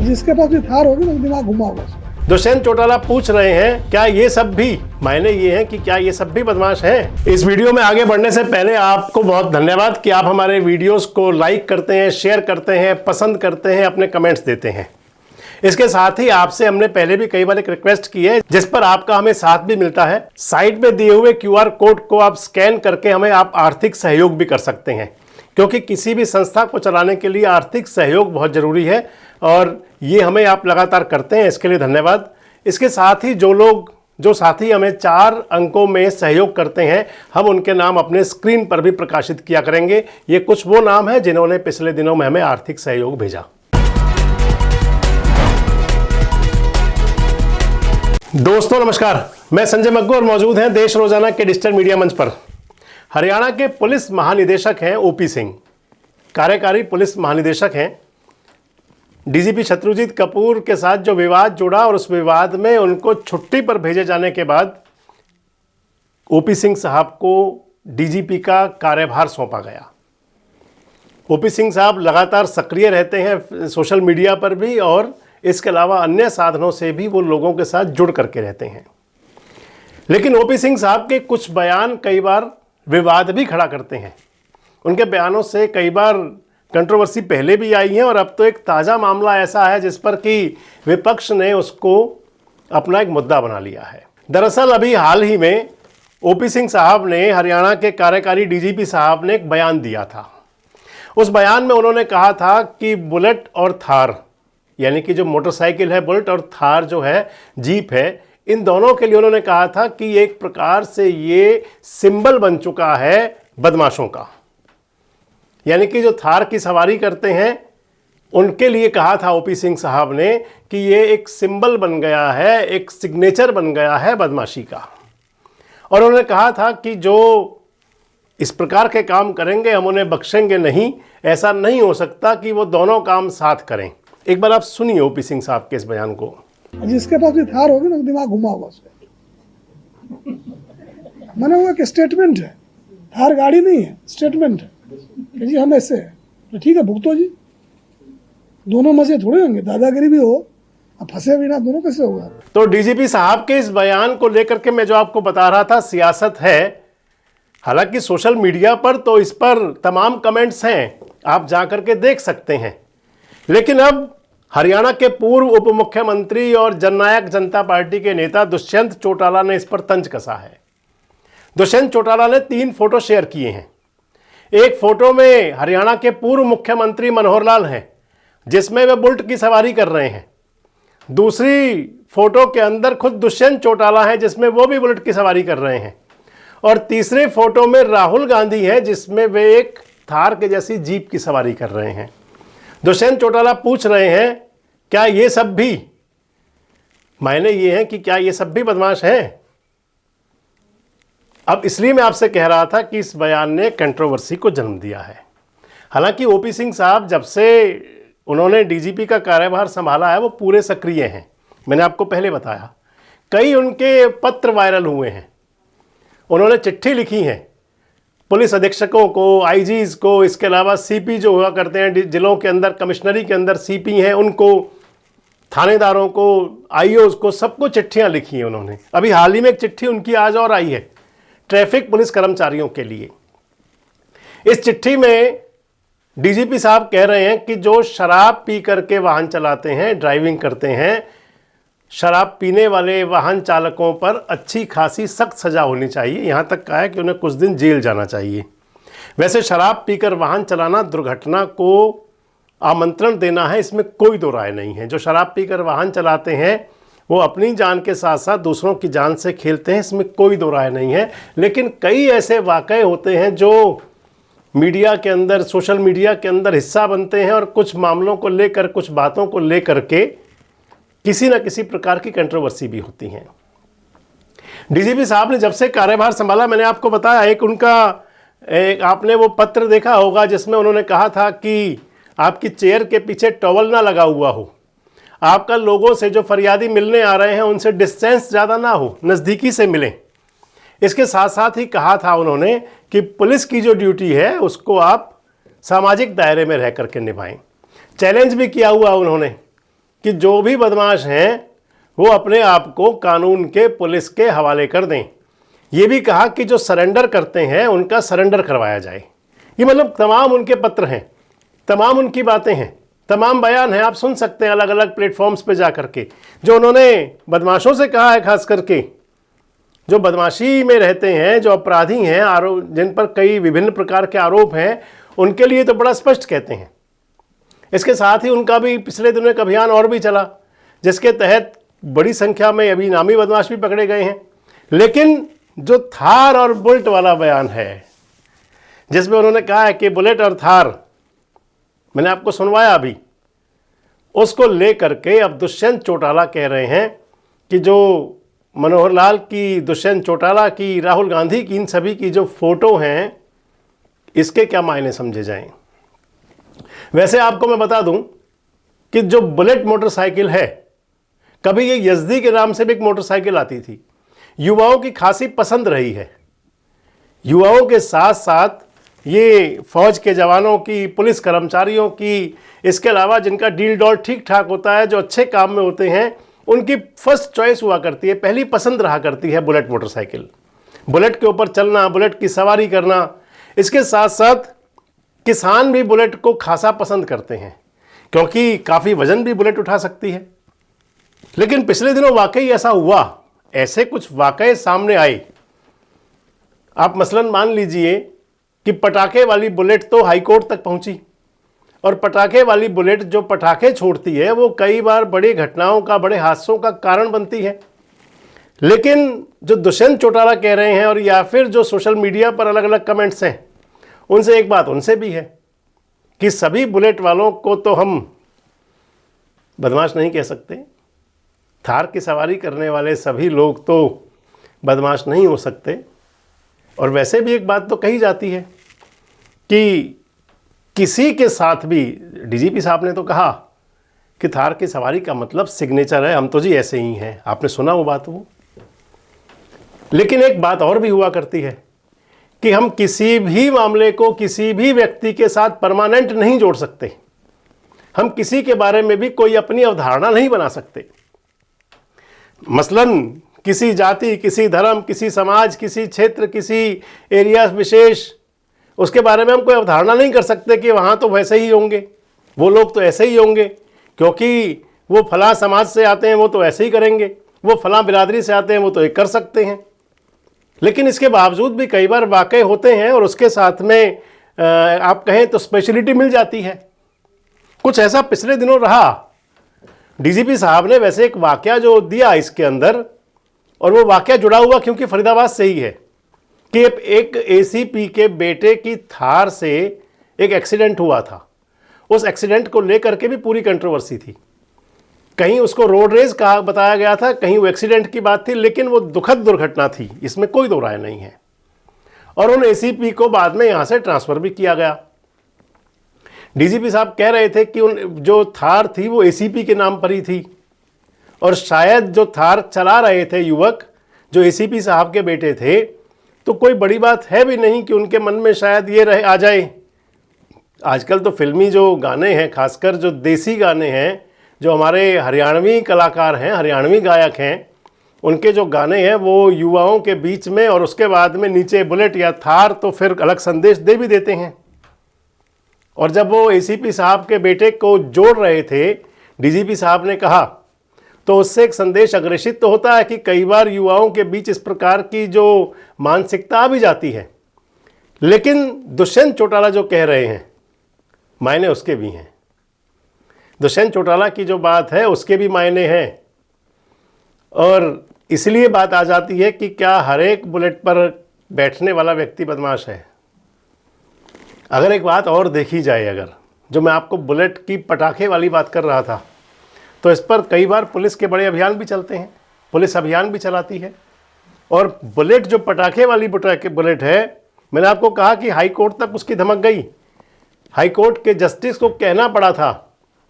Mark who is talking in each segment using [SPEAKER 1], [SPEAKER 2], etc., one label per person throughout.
[SPEAKER 1] जिसके पास भी थार होगी ना दिमाग घुमा होगा उसका।
[SPEAKER 2] दुष्यंत चौटाला पूछ रहे हैं क्या ये सब भी, मायने ये है कि क्या ये सब भी बदमाश हैं? इस वीडियो में आगे बढ़ने से पहले आपको बहुत धन्यवाद कि आप हमारे वीडियोस को लाइक करते हैं, शेयर करते हैं, पसंद करते हैं, अपने कमेंट्स देते हैं। इसके साथ ही आपसे हमने पहले भी कई बार एक रिक्वेस्ट की है जिस पर आपका हमें साथ भी मिलता है। साइड में दिए हुए QR कोड को आप स्कैन करके हमें आप आर्थिक सहयोग भी कर सकते हैं, क्योंकि किसी भी संस्था को चलाने के लिए आर्थिक सहयोग बहुत ज़रूरी है और ये हमें आप लगातार करते हैं, इसके लिए धन्यवाद। इसके साथ ही जो साथी हमें 4 अंकों में सहयोग करते हैं, हम उनके नाम अपने स्क्रीन पर भी प्रकाशित किया करेंगे। ये कुछ वो नाम हैं जिन्होंने पिछले दिनों में हमें आर्थिक सहयोग भेजा। दोस्तों नमस्कार, मैं संजय मग्गू और मौजूद हैं देश रोजाना के डिजिटल मीडिया मंच पर। हरियाणा के पुलिस महानिदेशक हैं OP सिंह, कार्यकारी पुलिस महानिदेशक हैं। DGP शत्रुजीत कपूर के साथ जो विवाद जुड़ा और उस विवाद में उनको छुट्टी पर भेजे जाने के बाद OP सिंह साहब को DGP का कार्यभार सौंपा गया। OP सिंह साहब लगातार सक्रिय रहते हैं सोशल मीडिया पर भी और इसके अलावा अन्य साधनों से भी वो लोगों के साथ जुड़ करके रहते हैं। लेकिन OP सिंह साहब के कुछ बयान कई बार विवाद भी खड़ा करते हैं। उनके बयानों से कई बार कंट्रोवर्सी पहले भी आई है और अब तो एक ताज़ा मामला ऐसा है जिस पर कि विपक्ष ने उसको अपना एक मुद्दा बना लिया है। दरअसल अभी हाल ही में OP सिंह साहब ने, हरियाणा के कार्यकारी DGP साहब ने एक बयान दिया था। उस बयान में उन्होंने कहा था कि बुलेट और थार, यानी कि जो मोटरसाइकिल है बुलेट और थार जो है जीप है, इन दोनों के लिए उन्होंने कहा था कि एक प्रकार से ये सिंबल बन चुका है बदमाशों का। यानी कि जो थार की सवारी करते हैं उनके लिए कहा था OP सिंह साहब ने कि ये एक सिंबल बन गया है, एक सिग्नेचर बन गया है बदमाशी का। और उन्होंने कहा था कि जो इस प्रकार के काम करेंगे हम उन्हें बख्शेंगे नहीं। ऐसा नहीं हो सकता कि वो दोनों काम साथ करें। एक बार आप सुनिए OP सिंह साहब के इस बयान को।
[SPEAKER 1] जिसके पास भी थार होगी ना दिमाग घुमा होगा उसका। मैंने वो एक स्टेटमेंट है, थार गाड़ी नहीं है, स्टेटमेंट है कि जी हम ऐसे हैं तो ठीक है, भुगतो जी। दोनों मजे थोड़े होंगे, दादागिरी भी हो, अब फंसे भी ना, दोनों कैसे होगा? तो
[SPEAKER 2] DGP साहब के इस बयान को लेकर के मैं जो आपको बता रहा था, सियासत है। हालांकि सोशल मीडिया पर तो इस पर तमाम कमेंट्स हैं, आप जाकर के देख सकते हैं। लेकिन अब हरियाणा के पूर्व उप मुख्यमंत्री और जननायक जनता पार्टी के नेता दुष्यंत चौटाला ने इस पर तंज कसा है। दुष्यंत चौटाला ने 3 फोटो शेयर किए हैं। एक फोटो में हरियाणा के पूर्व मुख्यमंत्री मनोहर लाल हैं, जिसमें वे बुलेट की सवारी कर रहे हैं। दूसरी फोटो के अंदर खुद दुष्यंत चौटाला हैं, जिसमें वो भी बुलेट की सवारी कर रहे हैं। और तीसरे फोटो में राहुल गांधी है, जिसमें वे एक थार के जैसी जीप की सवारी कर रहे हैं। दुष्यंत चौटाला पूछ रहे हैं क्या ये सब भी, मायने ये है कि क्या ये सब भी बदमाश हैं? अब इसलिए मैं आपसे कह रहा था कि इस बयान ने कंट्रोवर्सी को जन्म दिया है। हालांकि OP सिंह साहब जब से उन्होंने DGP का कार्यभार संभाला है वो पूरे सक्रिय हैं। मैंने आपको पहले बताया, कई उनके पत्र वायरल हुए हैं। उन्होंने चिट्ठी लिखी हैं पुलिस अधीक्षकों को, IGs को, इसके अलावा CP जो हुआ करते हैं जिलों के अंदर, कमिश्नरी के अंदर CP हैं उनको, थानेदारों को, IOs को, सबको चिट्ठियां लिखी हैं उन्होंने। अभी हाल ही में एक चिट्ठी उनकी आज और आई है ट्रैफिक पुलिस कर्मचारियों के लिए। इस चिट्ठी में DGP साहब कह रहे हैं कि जो शराब पी करके वाहन चलाते हैं, ड्राइविंग करते हैं, शराब पीने वाले वाहन चालकों पर अच्छी खासी सख्त सज़ा होनी चाहिए। यहाँ तक कहा है कि उन्हें कुछ दिन जेल जाना चाहिए। वैसे शराब पीकर वाहन चलाना दुर्घटना को आमंत्रण देना है, इसमें कोई दो राय नहीं है। जो शराब पीकर वाहन चलाते हैं वो अपनी जान के साथ साथ दूसरों की जान से खेलते हैं, इसमें कोई दो राय नहीं है। लेकिन कई ऐसे वाक़ये होते हैं जो मीडिया के अंदर, सोशल मीडिया के अंदर हिस्सा बनते हैं और कुछ मामलों को लेकर, कुछ बातों को लेकर के किसी न किसी प्रकार की कंट्रोवर्सी भी होती हैं। DGP साहब ने जब से कार्यभार संभाला, मैंने आपको बताया, एक आपने वो पत्र देखा होगा जिसमें उन्होंने कहा था कि आपकी चेयर के पीछे टॉवल ना लगा हुआ हो, आपका लोगों से जो फरियादी मिलने आ रहे हैं उनसे डिस्टेंस ज़्यादा ना हो, नज़दीकी से मिलें। इसके साथ साथ ही कहा था उन्होंने कि पुलिस की जो ड्यूटी है उसको आप सामाजिक दायरे में रह करके निभाएं। चैलेंज भी किया हुआ उन्होंने कि जो भी बदमाश हैं वो अपने आप को कानून के, पुलिस के हवाले कर दें। ये भी कहा कि जो सरेंडर करते हैं उनका सरेंडर करवाया जाए। ये मतलब तमाम उनके पत्र हैं, तमाम उनकी बातें हैं, तमाम बयान हैं, आप सुन सकते हैं अलग अलग प्लेटफॉर्म्स पे जा करके, जो उन्होंने बदमाशों से कहा है। खास करके जो बदमाशी में रहते हैं, जो अपराधी हैं, आरोप जिन पर कई विभिन्न प्रकार के आरोप हैं, उनके लिए तो बड़ा स्पष्ट कहते हैं। इसके साथ ही उनका भी पिछले दिनों एक अभियान और भी चला, जिसके तहत बड़ी संख्या में अभी नामी बदमाश भी पकड़े गए हैं। लेकिन जो थार और बुलेट वाला बयान है, जिसमें उन्होंने कहा है कि बुलेट और थार, मैंने आपको सुनवाया अभी, उसको लेकर के अब दुष्यंत चौटाला कह रहे हैं कि जो मनोहर लाल की, दुष्यंत चौटाला की, राहुल गांधी की, इन सभी की जो फोटो हैं, इसके क्या मायने समझे जाएं। वैसे आपको मैं बता दूं कि जो बुलेट मोटरसाइकिल है, कभी ये यजदी के नाम से भी एक मोटरसाइकिल आती थी, युवाओं की खासी पसंद रही है। युवाओं के साथ साथ ये फौज के जवानों की, पुलिस कर्मचारियों की, इसके अलावा जिनका डील डॉल ठीक ठाक होता है, जो अच्छे काम में होते हैं, उनकी फर्स्ट चॉइस हुआ करती है, पहली पसंद रहा करती है बुलेट मोटरसाइकिल। बुलेट के ऊपर चलना, बुलेट की सवारी करना। इसके साथ साथ किसान भी बुलेट को खासा पसंद करते हैं, क्योंकि काफ़ी वजन भी बुलेट उठा सकती है। लेकिन पिछले दिनों वाकई ऐसा हुआ, ऐसे कुछ वाकये सामने आए। आप मसलन मान लीजिए कि पटाखे वाली बुलेट तो हाईकोर्ट तक पहुंची, और पटाखे वाली बुलेट जो पटाखे छोड़ती है वो कई बार बड़ी घटनाओं का, बड़े हादसों का कारण बनती है। लेकिन जो दुष्यंत चौटाला कह रहे हैं, और या फिर जो सोशल मीडिया पर अलग अलग कमेंट्स हैं, उनसे एक बात उनसे भी है कि सभी बुलेट वालों को तो हम बदमाश नहीं कह सकते। थार की सवारी करने वाले सभी लोग तो बदमाश नहीं हो सकते। और वैसे भी एक बात तो कही जाती है कि किसी के साथ भी, डीजीपी साहब ने तो कहा कि थार की सवारी का मतलब सिग्नेचर है, हम तो जी ऐसे ही हैं। आपने सुना वो बात वो। लेकिन एक बात और भी हुआ करती है कि हम किसी भी मामले को किसी भी व्यक्ति के साथ परमानेंट नहीं जोड़ सकते। हम किसी के बारे में भी कोई अपनी अवधारणा नहीं बना सकते। मसलन किसी जाति, किसी धर्म, किसी समाज, किसी क्षेत्र, किसी एरिया विशेष, उसके बारे में हम कोई अवधारणा नहीं कर सकते कि वहाँ तो वैसे ही होंगे, वो लोग तो ऐसे ही होंगे, क्योंकि वो फलां समाज से आते हैं वो तो ऐसे ही करेंगे, वो फलां बिरादरी से आते हैं वो तो एक कर सकते हैं। लेकिन इसके बावजूद भी कई बार वाकई होते हैं, और उसके साथ में आप कहें तो स्पेशलिटी मिल जाती है। कुछ ऐसा पिछले दिनों रहा। डीजीपी साहब ने वैसे एक वाकया जो दिया इसके अंदर, और वो वाकया जुड़ा हुआ क्योंकि फरीदाबाद से ही है, कि एक एसीपी के बेटे की थार से एक एक्सीडेंट हुआ था। उस एक्सीडेंट को लेकर के भी पूरी कंट्रोवर्सी थी। कहीं उसको रोड रेज कहा बताया गया था, कहीं वो एक्सीडेंट की बात थी, लेकिन वो दुखद दुर्घटना थी, इसमें कोई दो राय नहीं है। और उन एसीपी को बाद में यहाँ से ट्रांसफ़र भी किया गया। डीजीपी साहब कह रहे थे कि उन जो थार थी वो एसीपी के नाम पर ही थी, और शायद जो थार चला रहे थे युवक, जो एसीपी साहब के बेटे थे, तो कोई बड़ी बात है भी नहीं कि उनके मन में शायद ये रह आ जाए। आजकल तो फिल्मी जो गाने हैं, खासकर जो देसी गाने हैं, जो हमारे हरियाणवी कलाकार हैं, हरियाणवी गायक हैं, उनके जो गाने हैं वो युवाओं के बीच में, और उसके बाद में नीचे बुलेट या थार, तो फिर अलग संदेश दे भी देते हैं। और जब वो एसीपी साहब के बेटे को जोड़ रहे थे, डीजीपी साहब ने कहा, तो उससे एक संदेश अग्रेषित तो होता है कि कई बार युवाओं के बीच इस प्रकार की जो मानसिकता आ भी जाती है। लेकिन दुष्यंत चौटाला जो कह रहे हैं, मायने उसके भी हैं। दुष्यंत चौटाला की जो बात है उसके भी मायने हैं। और इसलिए बात आ जाती है कि क्या हर एक बुलेट पर बैठने वाला व्यक्ति बदमाश है। अगर एक बात और देखी जाए, अगर जो मैं आपको बुलेट की पटाखे वाली बात कर रहा था, तो इस पर कई बार पुलिस के बड़े अभियान भी चलते हैं, पुलिस अभियान भी चलाती है। और बुलेट जो पटाखे वाली बुलेट है, मैंने आपको कहा कि हाई कोर्ट तक उसकी धमक गई। हाई कोर्ट के जस्टिस को कहना पड़ा था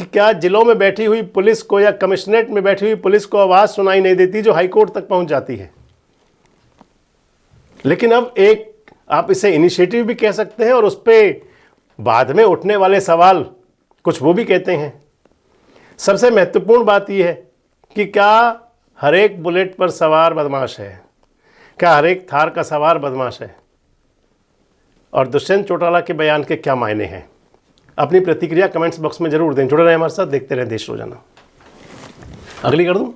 [SPEAKER 2] कि क्या जिलों में बैठी हुई पुलिस को या कमिश्नरेट में बैठी हुई पुलिस को आवाज़ सुनाई नहीं देती जो हाई कोर्ट तक पहुंच जाती है। लेकिन अब एक आप इसे इनिशिएटिव भी कह सकते हैं, और उस पर बाद में उठने वाले सवाल कुछ वो भी कहते हैं। सबसे महत्वपूर्ण बात यह है कि क्या हर एक बुलेट पर सवार बदमाश है, क्या हर एक थार का सवार बदमाश है, और दुष्यंत चौटाला के बयान के क्या मायने हैं। अपनी प्रतिक्रिया कमेंट्स बॉक्स में जरूर दें। जुड़े रहें हमारे साथ, देखते रहें देश रोजाना। अगली कर दूं।